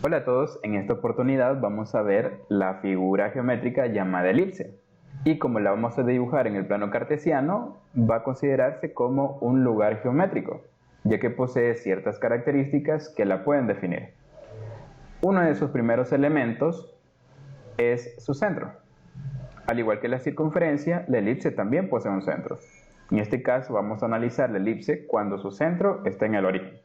Hola a todos, en esta oportunidad vamos a ver la figura geométrica llamada elipse. Y como la vamos a dibujar en el plano cartesiano, va a considerarse como un lugar geométrico, ya que posee ciertas características que la pueden definir. Uno de sus primeros elementos es su centro. Al igual que la circunferencia, la elipse también posee un centro. En este caso vamos a analizar la elipse cuando su centro está en el origen.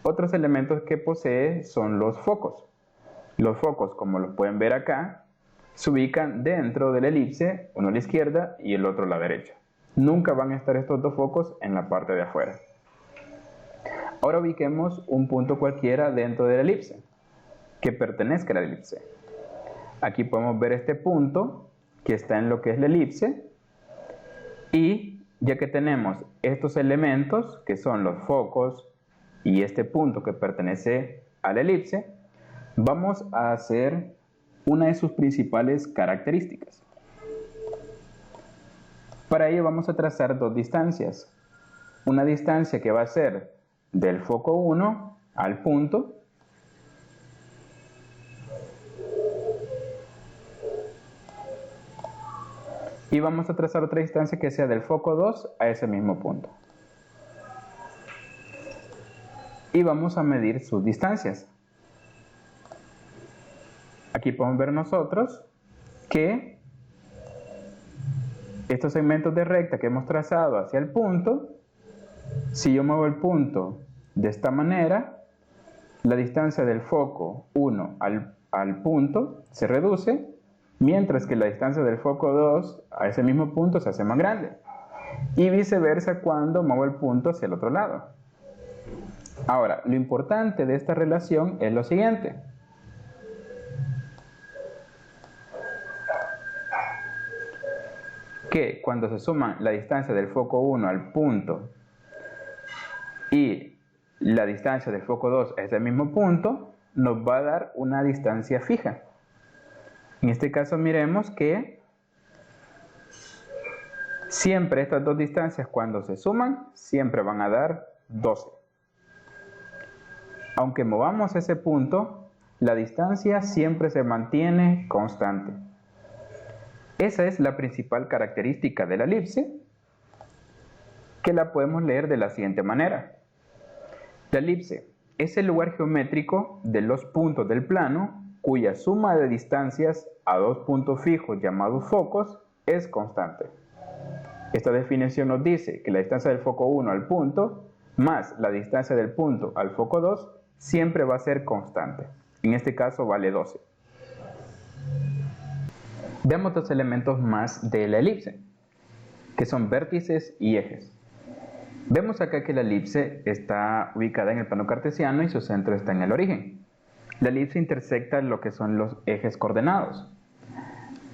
Otros elementos que posee son los focos. Los focos, como los pueden ver acá, se ubican dentro de la elipse, uno a la izquierda y el otro a la derecha. Nunca van a estar estos dos focos en la parte de afuera. Ahora ubiquemos un punto cualquiera dentro de la elipse, que pertenezca a la elipse. Aquí podemos ver este punto que está en lo que es la elipse, y ya que tenemos estos elementos que son los focos y este punto que pertenece a la elipse, vamos a hacer una de sus principales características. Para ello vamos a trazar dos distancias. Una distancia que va a ser del foco 1 al punto, y vamos a trazar otra distancia que sea del foco 2 a ese mismo punto. Y vamos a medir sus distancias. Aquí podemos ver nosotros que estos segmentos de recta que hemos trazado hacia el punto, si yo muevo el punto de esta manera, la distancia del foco 1 al punto se reduce, mientras que la distancia del foco 2 a ese mismo punto se hace más grande. Y viceversa cuando muevo el punto hacia el otro lado. Ahora, lo importante de esta relación es lo siguiente. Que cuando se suman la distancia del foco 1 al punto y la distancia del foco 2 a ese mismo punto, nos va a dar una distancia fija. En este caso miremos que siempre estas dos distancias cuando se suman, siempre van a dar 12. Aunque movamos ese punto, la distancia siempre se mantiene constante. Esa es la principal característica de la elipse, que la podemos leer de la siguiente manera. La elipse es el lugar geométrico de los puntos del plano cuya suma de distancias a dos puntos fijos llamados focos es constante. Esta definición nos dice que la distancia del foco 1 al punto más la distancia del punto al foco 2 siempre va a ser constante. En este caso vale 12. Veamos dos elementos más de la elipse, que son vértices y ejes. Vemos acá que la elipse está ubicada en el plano cartesiano y su centro está en el origen. La elipse intersecta lo que son los ejes coordenados.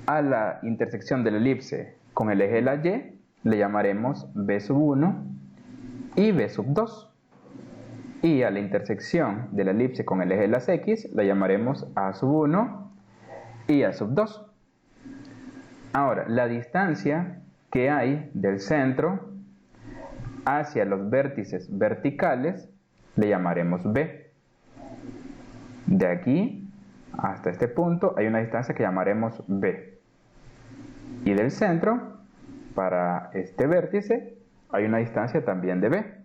A la intersección de la elipse con el eje de la Y le llamaremos B1 y B2. Y a la intersección de la elipse con el eje de las X la llamaremos A1 y A2. Ahora, la distancia que hay del centro hacia los vértices verticales le llamaremos B. De aquí hasta este punto hay una distancia que llamaremos B. Y del centro para este vértice hay una distancia también de B.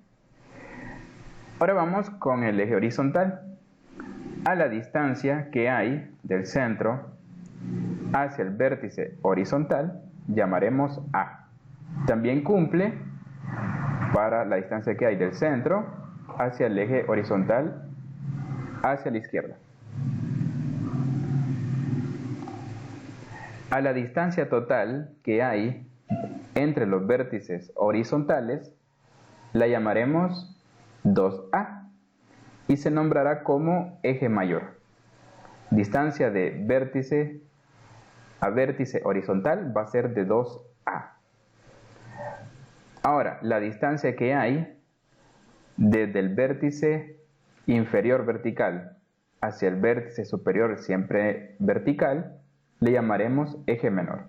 Ahora vamos con el eje horizontal. A la distancia que hay del centro hacia el vértice horizontal llamaremos A. También cumple para la distancia que hay del centro hacia el eje horizontal hacia la izquierda. A la distancia total que hay entre los vértices horizontales la llamaremos 2A y se nombrará como eje mayor. Distancia de vértice a vértice horizontal va a ser de 2A. Ahora, la distancia que hay desde el vértice inferior vertical hacia el vértice superior siempre vertical le llamaremos eje menor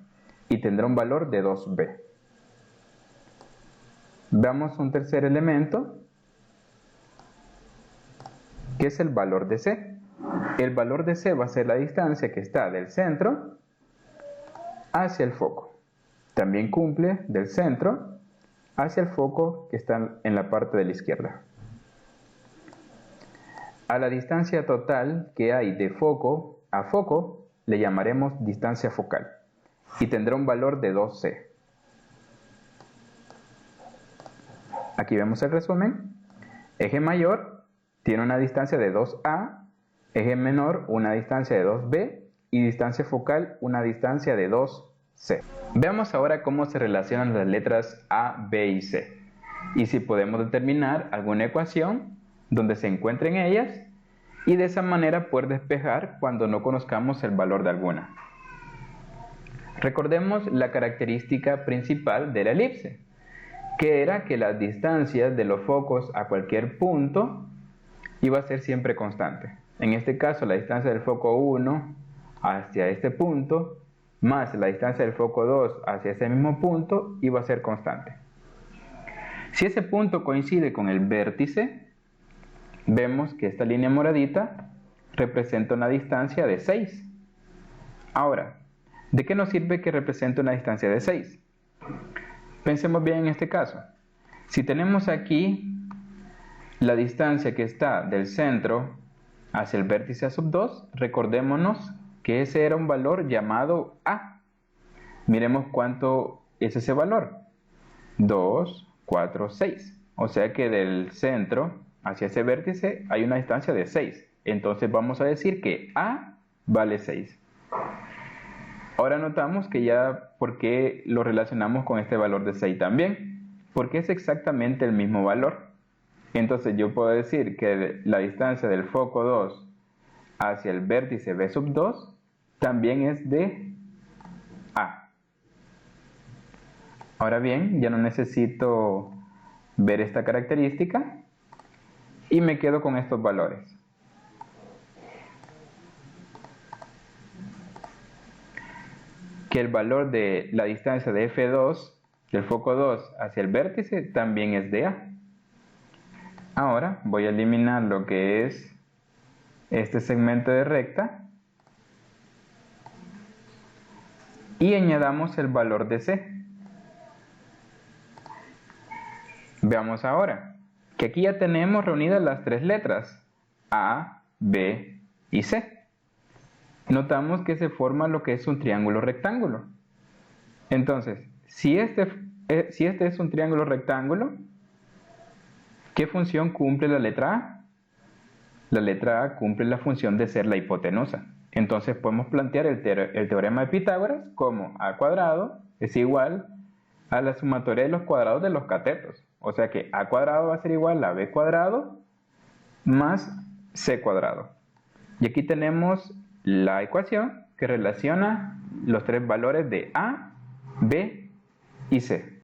y tendrá un valor de 2B. Veamos un tercer elemento que es el valor de C. El valor de C va a ser la distancia que está del centro hacia el foco. También cumple del centro hacia el foco que está en la parte de la izquierda. A la distancia total que hay de foco a foco le llamaremos distancia focal y tendrá un valor de 2C. Aquí vemos el resumen. Eje mayor tiene una distancia de 2A, eje menor una distancia de 2B y distancia focal una distancia de 2C. Veamos ahora cómo se relacionan las letras A, B y C y si podemos determinar alguna ecuación donde se encuentren ellas y de esa manera poder despejar cuando no conozcamos el valor de alguna. Recordemos la característica principal de la elipse, que era que las distancias de los focos a cualquier punto iba a ser siempre constante. En este caso, la distancia del foco 1 hacia este punto más la distancia del foco 2 hacia ese mismo punto iba a ser constante. Si ese punto coincide con el vértice, vemos que esta línea moradita representa una distancia de 6. Ahora, ¿de qué nos sirve que represente una distancia de 6? Pensemos bien en este caso. Si tenemos aquí la distancia que está del centro hacia el vértice A sub 2, recordémonos que ese era un valor llamado A. Miremos cuánto es ese valor. 2, 4, 6. O sea que del centro hacia ese vértice hay una distancia de 6. Entonces vamos a decir que A vale 6. Ahora notamos que ya, ¿por qué lo relacionamos con este valor de 6 también? Porque es exactamente el mismo valor. Entonces yo puedo decir que la distancia del foco 2 hacia el vértice B sub 2 también es de A. Ahora bien, ya no necesito ver esta característica y me quedo con estos valores. Que el valor de la distancia de F2 del foco 2 hacia el vértice también es de A. Ahora voy a eliminar lo que es este segmento de recta y añadamos el valor de C. Veamos ahora que aquí ya tenemos reunidas las tres letras A, B y C. Notamos que se forma lo que es un triángulo rectángulo. Entonces, si este es un triángulo rectángulo, ¿qué función cumple la letra A? La letra A cumple la función de ser la hipotenusa. Entonces podemos plantear el teorema de Pitágoras como A cuadrado es igual a la sumatoria de los cuadrados de los catetos. O sea que A cuadrado va a ser igual a B cuadrado más C cuadrado. Y aquí tenemos la ecuación que relaciona los tres valores de A, B y C.